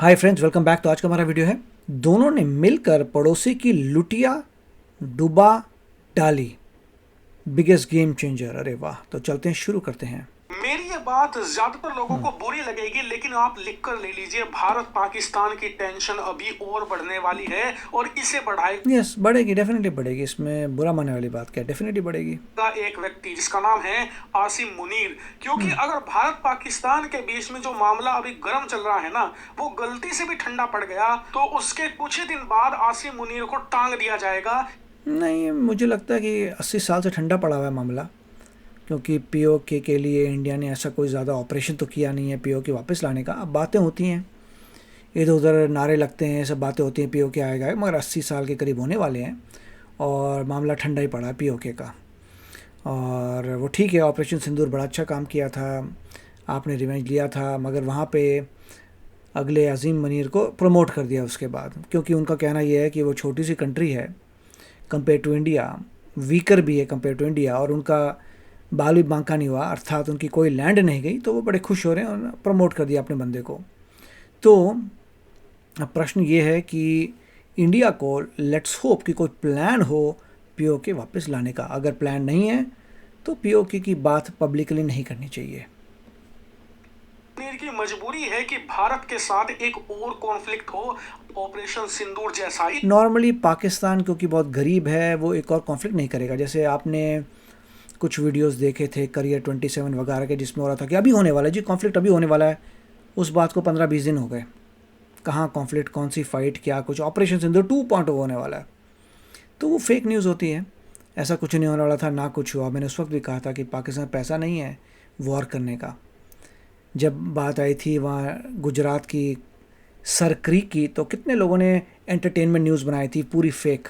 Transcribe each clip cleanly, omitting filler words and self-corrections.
Hi friends, welcome back. तो आज का हमारा वीडियो है, दोनों ने मिलकर पड़ोसी की लुटिया डुबा डाली, बिगेस्ट गेम चेंजर। अरे वाह! तो चलते हैं, शुरू करते हैं। मेरी ये बात ज्यादातर लोगों को बुरी लगेगी, लेकिन आप लिख कर ले लीजिए, भारत पाकिस्तान की टेंशन अभी और बढ़ने वाली है और इसे बढ़ाएगा यस, बढ़ेगी, डेफिनेटली बढ़ेगी। इसमें बुरा मानने वाली बात क्या है, डेफिनेटली बढ़ेगी। एक व्यक्ति जिसका नाम है आसिम मुनीर। क्योंकि अगर भारत पाकिस्तान के बीच में जो मामला अभी गर्म चल रहा है ना, वो गलती से भी ठंडा पड़ गया तो उसके कुछ ही दिन बाद आसिम मुनीर को टांग दिया जाएगा। नहीं, मुझे लगता है कि 80 साल से ठंडा पड़ा हुआ है मामला, क्योंकि पीओके के लिए इंडिया ने ऐसा कोई ज़्यादा ऑपरेशन तो किया नहीं है पीओके वापस लाने का। अब बातें होती हैं, इधर उधर नारे लगते हैं, सब बातें होती हैं पीओके आएगा, मगर 80 साल के करीब होने वाले हैं और मामला ठंडा ही पड़ा है पीओके का। और वो ठीक है, ऑपरेशन सिंदूर बड़ा अच्छा काम किया था, आपने रिवेंज लिया था, मगर वहाँ पे अगले अजीम मनीर को प्रमोट कर दिया उसके बाद, क्योंकि उनका कहना यह है कि वो छोटी सी कंट्री है कंपेयर टू इंडिया, वीकर भी है कंपेयर टू इंडिया, और उनका बाल भी बांका नहीं हुआ, अर्थात उनकी कोई लैंड नहीं गई, तो वो बड़े खुश हो रहे हैं और प्रमोट कर दिया अपने बंदे को। तो अब प्रश्न ये है कि इंडिया को लेट्स होप कि कोई प्लान हो पीओके वापस लाने का। अगर प्लान नहीं है तो पीओके की बात पब्लिकली नहीं करनी चाहिए। कश्मीर की मजबूरी है कि भारत के साथ एक और कॉन्फ्लिक्ट हो, ऑपरेशन सिंदूर जैसा ही। नॉर्मली पाकिस्तान क्योंकि बहुत गरीब है, वो एक और कॉन्फ्लिक्ट नहीं करेगा। जैसे आपने कुछ वीडियोस देखे थे करियर 27 वगैरह के, जिसमें हो रहा था कि अभी होने वाला है जी कॉन्फ्लिक्ट, अभी होने वाला है। उस बात को 15-20 दिन हो गए, कहाँ कॉन्फ्लिक्ट, कौन सी फाइट, क्या कुछ, ऑपरेशन सिंदूर 2.0 होने वाला है। तो वो फेक न्यूज़ होती है, ऐसा कुछ नहीं होने वाला था, ना कुछ हुआ। मैंने उस वक्त भी कहा था कि पाकिस्तान पैसा नहीं है वॉर करने का। जब बात आई थी वहाँ गुजरात की सर क्रीक की, तो कितने लोगों ने एंटरटेनमेंट न्यूज़ बनाई थी पूरी फेक,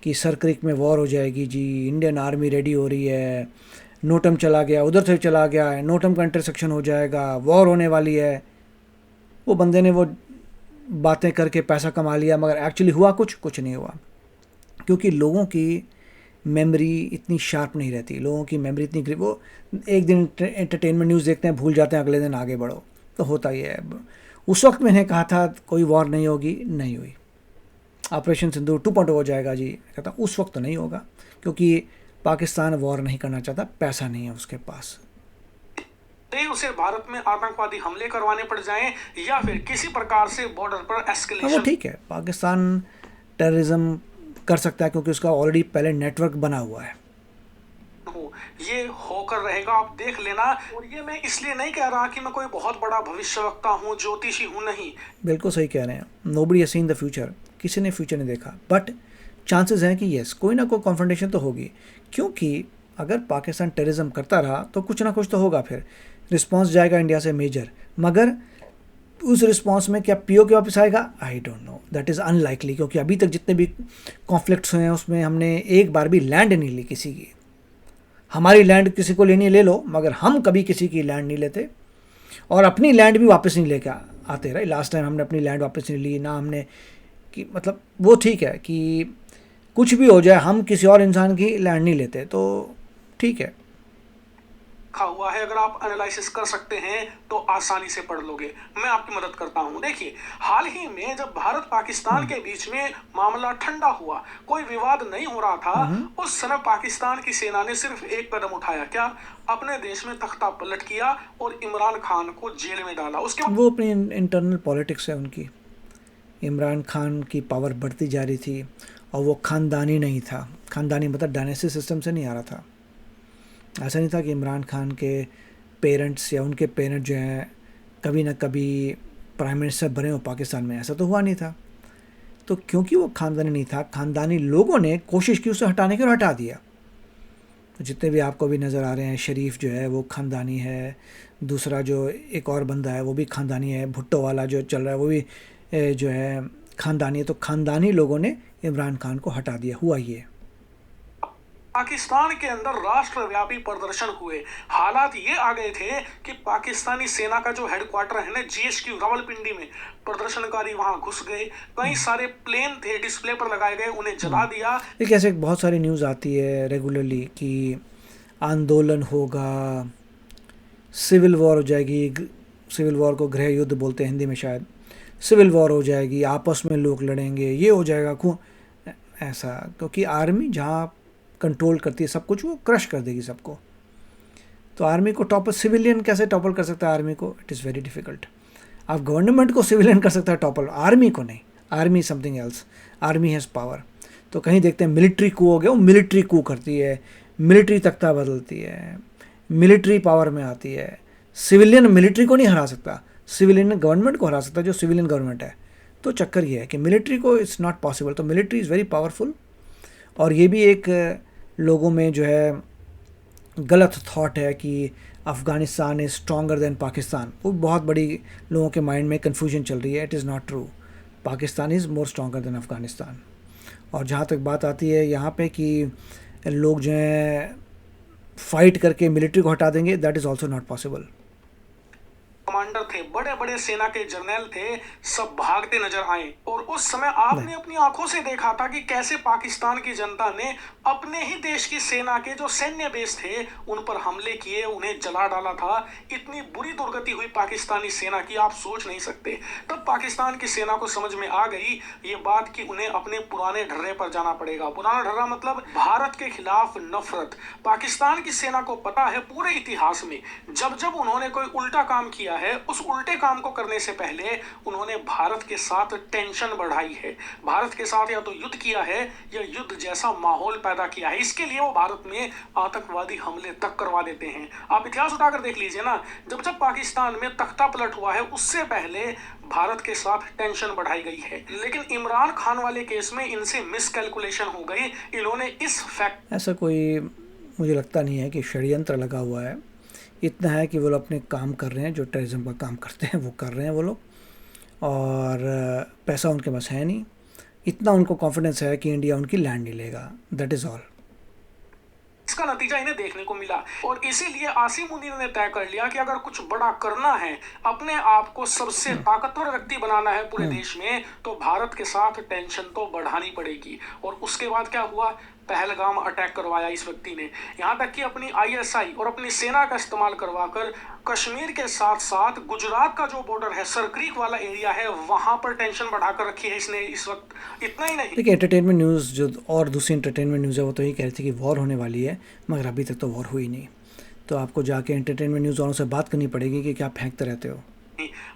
कि सर क्रीक में वॉर हो जाएगी जी, इंडियन आर्मी रेडी हो रही है, नोटम चला गया, उधर से चला गया है, नोटम का इंटरसेक्शन हो जाएगा, वॉर होने वाली है। वो बंदे ने वो बातें करके पैसा कमा लिया, मगर एक्चुअली हुआ कुछ नहीं हुआ, क्योंकि लोगों की मेमोरी इतनी शार्प नहीं रहती, लोगों की मेमोरी इतनी, वो एक दिन एंटरटेनमेंट न्यूज़ देखते हैं, भूल जाते हैं, अगले दिन आगे बढ़ो। तो होता ही है। उस वक्त मैंने कहा था कोई वॉर नहीं होगी, नहीं हुई। ऑपरेशन सिंदूर 2.0 हो जाएगा जी, कहता उस वक्त तो नहीं होगा, क्योंकि पाकिस्तान वॉर नहीं करना चाहता, पैसा नहीं है उसके पास। उसे भारत में आतंकवादी हमले करवाने पड़ जाएं या फिर किसी प्रकार से बॉर्डर पर हाँ, वो एस्केलेशन ठीक है, पाकिस्तान टेररिज्म कर सकता है, क्योंकि उसका ऑलरेडी पहले नेटवर्क बना हुआ है। हो, ये होकर रहेगा, आप देख लेना। और ये मैं इसलिए नहीं कह रहा कि मैं कोई बहुत बड़ा भविष्यवक्ता हूँ, ज्योतिषी हूँ, नहीं। बिल्कुल सही कह रहे हैं, nobody has seen the future, किसी ने फ्यूचर नहीं देखा, बट चांसेस हैं कि यस, कोई ना कोई कॉन्फ्रंटेशन तो होगी, क्योंकि अगर पाकिस्तान टेररिज्म करता रहा तो कुछ ना कुछ तो होगा, फिर रिस्पांस जाएगा इंडिया से मेजर, मगर उस रिस्पांस में क्या पीओके वापस आएगा, I don't know, that is unlikely, क्योंकि अभी तक जितने भी कॉन्फ्लिक्ट्स हुए हैं उसमें हमने एक बार भी लैंड नहीं ली किसी की। हमारी लैंड किसी को लेनी ले लो, मगर हम कभी किसी की लैंड नहीं लेते, और अपनी लैंड भी वापस नहीं लेके आते रहे। लास्ट टाइम हमने अपनी लैंड वापस नहीं ली ना, हमने कि मतलब वो ठीक है कि कुछ भी हो जाए, हम किसी और इंसान की लैंड नहीं लेते, तो ठीक है। लिखा हुआ है, अगर आप एनालिसिस कर सकते हैं तो आसानी से पढ़ लोगे। मैं आपकी मदद करता हूं। देखिए, हाल ही में जब भारत पाकिस्तान के बीच में मामला ठंडा हुआ, कोई विवाद नहीं हो रहा था, उस समय पाकिस्तान की सेना ने सिर्फ एक कदम उठाया, क्या? अपने देश में तख्ता पलट किया और इमरान खान को जेल में डाला। उसके बाद वो अपनी इंटरनल पॉलिटिक्स है उनकी। इमरान खान की पावर बढ़ती जा रही थी, और वो ख़ानदानी नहीं था, ख़ानदानी मतलब डायनेस्टी सिस्टम से नहीं आ रहा था। ऐसा नहीं था कि इमरान खान के पेरेंट्स या उनके पेरेंट जो हैं कभी ना कभी प्राइम मिनिस्टर बने हो पाकिस्तान में, ऐसा तो हुआ नहीं था। तो क्योंकि वो ख़ानदानी नहीं था, ख़ानदानी लोगों ने कोशिश की उसे हटाने की, और हटा दिया। तो जितने भी आपको भी नज़र आ रहे हैं, शरीफ जो है वो ख़ानदानी है, दूसरा जो एक और बंदा है वो भी ख़ानदानी है, भुट्टो वाला जो चल रहा है वो भी जो है ख़ानदानी है। तो ख़ानदानी लोगों ने इमरान खान को हटा दिया, हुआ ये। पाकिस्तान के अंदर राष्ट्रव्यापी प्रदर्शन हुए। हालात ये आ गए थे कि पाकिस्तानी सेना का जो हेडक्वार्टर है ना, जीएचक्यू रावलपिंडी में, प्रदर्शनकारी वहां घुस गए। कई सारे प्लेन थे डिस्प्ले पर लगाए गए, उन्हें जला दिया। एक ऐसे बहुत सारी न्यूज़ आती है रेगुलरली कि आंदोलन होगा, सिविल वॉर हो जाएगी, सिविल वॉर को गृह युद्ध बोलते हैं हिंदी में शायद। सिविल वॉर हो जाएगी, आपस में लोग लड़ेंगे, ये हो जाएगा ऐसा, क्योंकि आर्मी जहाँ कंट्रोल करती है सब कुछ, वो क्रश कर देगी सबको। तो आर्मी को टॉपर, सिविलियन कैसे टॉपल कर सकता है आर्मी को? It is very difficult. आप गवर्नमेंट को सिविलियन कर सकता है टॉपल, आर्मी को नहीं। Army something else, army has power. तो कहीं देखते हैं मिलिट्री कू हो गया, वो मिलिट्री कू करती है, मिलिट्री तख्ता बदलती है, मिलिट्री पावर में आती है। सिविलियन मिलिट्री को नहीं हरा सकता, सिविलियन गवर्नमेंट को हरा सकता है जो सिविलियन गवर्नमेंट है। तो चक्कर ये है कि मिलिट्री को इट्स नॉट पॉसिबल। तो मिलिट्री इज़ वेरी पावरफुल। और ये भी एक लोगों में जो है गलत थॉट है कि Afghanistan is stronger than Pakistan. वो बहुत बड़ी लोगों के माइंड में कन्फ्यूजन चल रही है। It is not true. Pakistan is more stronger than Afghanistan. और जहाँ तक बात आती है यहाँ पे कि लोग जो हैं फाइट करके मिलिट्री को हटा देंगे, that is also not possible. Commander थे, बड़े बड़े सेना के जर्नल थे, सब भागते नजर आए। और उस समय आपने अपनी आंखों से देखा था कि कैसे पाकिस्तान की जनता ने अपने ही देश की सेना के जो सैन्य बेस थे उन पर हमले किए, उन्हें जला डाला था। इतनी बुरी दुर्गति हुई पाकिस्तानी सेना की, आप सोच नहीं सकते। तब पाकिस्तान की सेना को समझ में आ गई ये बात कि उन्हें अपने पुराने ढर्रे पर जाना पड़ेगा। पुराना ढर्रा मतलब भारत के खिलाफ नफरत। पाकिस्तान की सेना को पता है पूरे इतिहास में जब जब उन्होंने कोई उल्टा काम किया है, उस उल्टे काम को करने से पहले उन्होंने भारत के साथ टेंशन बढ़ाई है, भारत के साथ या तो युद्ध किया है या युद्ध जैसा माहौल पैदा किया है। इसके लिए वो भारत में आतंकवादी हमले तक करवा देते हैं। आप इतिहास उठाकर देख लीजिए ना, जब जब पाकिस्तान में तख्ता पलट हुआ है उससे पहले भारत के साथ टेंशन बढ़ाई गई है। लेकिन इमरान खान वाले केस में इनसे मिसकैलकुलेशन हो गई। इन्होंने इस फैक्ट, ऐसा कोई मुझे लगता नहीं है कि षड्यंत्र लगा हुआ है। इतना है कि वो लोग अपने काम कर रहे हैं, जो टेररिज्म का काम करते हैं वो कर रहे हैं वो लोग, और पैसा उनके पास है नहीं। इतना उनको कॉन्फिडेंस है कि इंडिया उनकी लैंड नहीं लेगा, दैट इज़ ऑल। इसका नतीजा इन्हें देखने को मिला। और इसीलिए आसिम मुनीर ने तय कर लिया कि अगर कुछ बड़ा करना है, अपने आप को सबसे ताकतवर व्यक्ति बनाना है पूरे देश में, तो भारत के साथ टेंशन तो बढ़ानी पड़ेगी। और उसके बाद क्या हुआ? पहलगाम अटैक करवाया इस व्यक्ति ने। यहाँ तक कि अपनी आईएसआई और अपनी सेना का इस्तेमाल करवाकर कश्मीर के साथ साथ गुजरात का जो बॉर्डर है, सरक्रीक वाला एरिया है, वहां पर टेंशन बढ़ाकर रखी है इसने इस वक्त। इतना ही नहीं, देखिए एंटरटेनमेंट न्यूज़ जो और दूसरी एंटरटेनमेंट न्यूज़ है वो तो यही कह रही थी कि वॉर होने वाली है, मगर अभी तक तो वॉर हुई नहीं। तो आपको जाके एंटरटेनमेंट न्यूज़ वालों से बात करनी पड़ेगी कि क्या फेंकते रहते हो।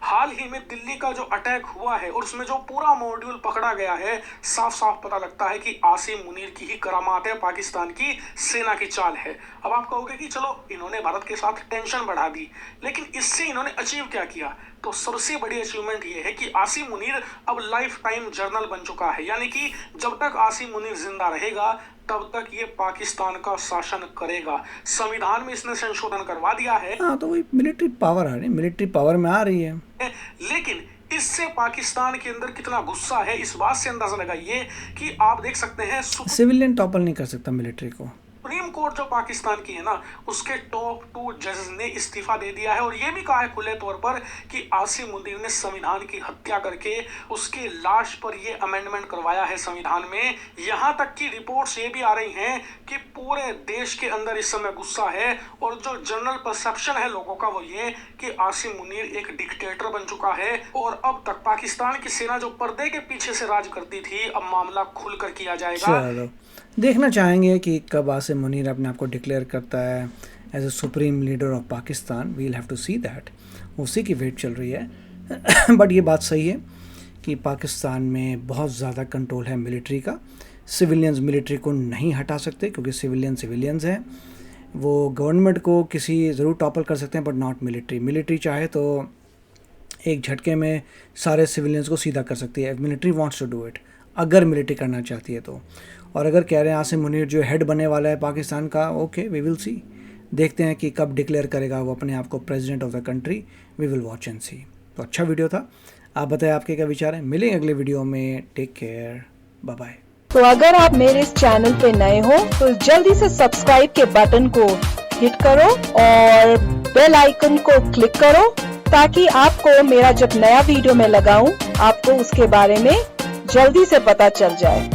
हाल ही में दिल्ली का जो अटैक हुआ है और उसमें जो पूरा मॉड्यूल पकड़ा गया है, साफ साफ पता लगता है कि आसिम मुनीर की ही करामात है, पाकिस्तान की सेना की चाल है। अब आप कहोगे कि चलो इन्होंने भारत के साथ टेंशन बढ़ा दी, लेकिन इससे इन्होंने अचीव क्या किया? तो सबसे बड़ी अचीवमेंट ये है कि आसिम मुनीर अब लाइफ टाइम जर्नल बन चुका है। यानी कि जब तक आसिम मुनीर जिंदा रहेगा तब तक ये पाकिस्तान का शासन करेगा। संविधान में इसने संशोधन करवा दिया है। हाँ, तो वही मिलिट्री पावर आ रही, मिलिट्री पावर में आ रही है। लेकिन इससे पाकिस्तान के अंदर कितना गुस्सा है इस बात से अंदाजा लगाइए कि आप देख सकते हैं सिविलियन टॉपल नहीं कर सकता मिलिट्री को। सुप्रीम कोर्ट जो पाकिस्तान की है ना, उसके टॉप 2 जजेस ने इस्तीफा दे दिया है और ये भी कहा है खुले तौर पर कि आसिम मुनीर ने संविधान की हत्या करके उसके लाश पर ये अमेंडमेंट करवाया है संविधान में। यहाँ तक की रिपोर्ट्स ये भी आ रही हैं कि पूरे देश के अंदर इस समय गुस्सा है और जो जनरल परसेप्शन है लोगों का वो ये कि आसिम मुनीर एक डिक्टेटर बन चुका है। और अब तक पाकिस्तान की सेना जो पर्दे के पीछे से राज करती थी, अब मामला खुलकर किया जाएगा। चलो देखना चाहेंगे कि कब आसिम मुनीर अपने आप को डिक्लेयर करता है as a supreme leader of Pakistan. We will have to see that, उसी की वेट चल रही है। बट ये बात सही है कि पाकिस्तान में बहुत ज़्यादा कंट्रोल है मिलिट्री का। सिविलियंस मिलिट्री को नहीं हटा सकते क्योंकि सिविलियंस हैं। वो गवर्नमेंट को किसी ज़रूर टॉपल कर सकते हैं बट नॉट मिलिट्री। मिलिट्री चाहे तो एक झटके में सारे सिविलियंस को सीधा कर सकती है। Military wants to do it, अगर मिलिट्री करना चाहती है तो। और अगर कह रहे हैं आसिम मुनीर जो हेड बनने वाला है पाकिस्तान का, ओके वी विल सी। देखते हैं कि कब डिक्लेयर करेगा वो अपने आप को president of the country. We will watch and see. तो अच्छा वीडियो था, आप बताएं आपके क्या विचार हैं। मिलेंगे अगले वीडियो में, टेक केयर, बाय बाय। तो अगर आप मेरे इस चैनल पे नए हो तो जल्दी से सब्सक्राइब के बटन को हिट करो और बेल आइकन को क्लिक करो ताकि आपको मेरा जब नया वीडियो मैं लगाऊं आपको उसके बारे में जल्दी से पता चल जाए।